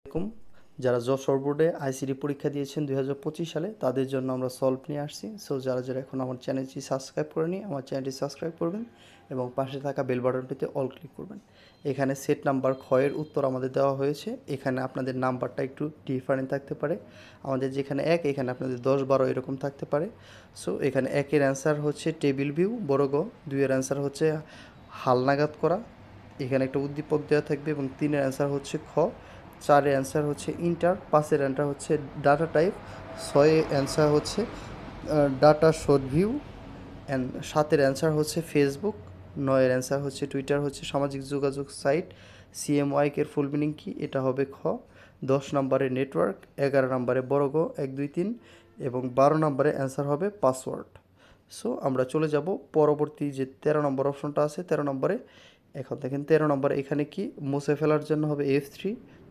আসসালামু আলাইকুম। যারা যশোর বোর্ডে আইসিটি পরীক্ষা দিয়েছেন 2025 সালে তাদের জন্য আমরা সলভ নিয়ে আসছি। সো যারা এখন আমার চ্যানেলটি সাবস্ক্রাইব করেনি আমার চ্যানেলটি সাবস্ক্রাইব করবেন এবং পাশে থাকা বেল বাটনটিতে অল ক্লিক করবেন। এখানে সেট নাম্বার ক্ষয়ের উত্তর আমাদের দেওয়া হয়েছে। এখানে আপনাদের নাম্বারটা একটু ডিফারেন্ট থাকতে পারে। আমাদের যেখানে 1 এখানে আপনাদের 10 12 এরকম থাকতে পারে। সো এখানে 1-এর অ্যান্সার হচ্ছে টেবিল ভিউ বড় গ, 2-এর অ্যান্সার হচ্ছে হালনাগাদ করা, এখানে একটা উদ্দীপক দেওয়া থাকবে এবং 3-এর অ্যান্সার হচ্ছে খ, 4-এর অ্যান্সার হচ্ছে ইন্টার, 5-এর অ্যান্সার হচ্ছে ডাটা টাইপ, 6-এর অ্যান্সার হচ্ছে ডাটা শর্ট ভিউ অ্যান্ড 7-এর অ্যান্সার হচ্ছে ফেসবুক, 9-এর অ্যান্সার হচ্ছে টুইটার হচ্ছে সামাজিক যোগাযোগ সাইট, সিএমওয়াইকের ফুল মিনিং কি এটা হবে খ, 10 নম্বরে নেটওয়ার্ক, 11 নম্বরে বড় গ 1 2 3 এবং 12 নম্বরে অ্যান্সার হবে পাসওয়ার্ড। সো আমরা চলে যাব পরবর্তী যে 13 নম্বর অপশনটা আছে 13 নম্বরে। এখন দেখেন 13 নম্বরে এখানে কি মুছে ফেলার জন্য হবে F3,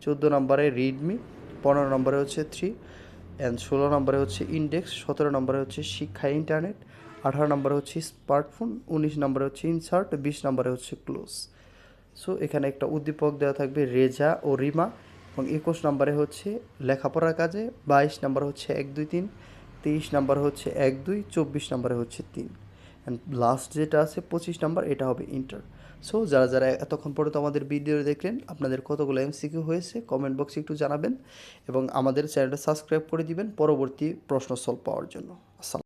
14 নম্বরে রিডমি, 15 নম্বরে হচ্ছে 3 অ্যান্ড 16 নম্বরে হচ্ছে ইন্ডেক্স, 17 নম্বরে হচ্ছে শিক্ষা ইন্টারনেট, 18 নম্বরে হচ্ছে স্মার্টফোন, 19 নম্বরে হচ্ছে ইনসার্ট, 20 নম্বরে হচ্ছে ক্লোজ। সো এখানে একটা উদ্দীপক দেওয়া থাকবে রেজা ও রিমা এবং 21 নম্বরে হচ্ছে লেখাপড়ার কাজে, 22 নম্বরে হচ্ছে 1 2 3, 23 নম্বরে হচ্ছে 1 2, 24 নম্বরে হচ্ছে 3 অ্যান্ড লাস্ট যেটা আছে 25 নম্বর এটা হবে ইন্টার। সো যারা এতক্ষণ পর্যন্ত আমাদের ভিডিও দেখলেন আপনাদের কতগুলো এমসিকিউ হয়েছে কমেন্ট বক্সে একটু জানাবেন এবং আমাদের চ্যানেলটা সাবস্ক্রাইব করে দিবেন পরবর্তী প্রশ্ন সলভ পাওয়ার জন্য। আসসালাম।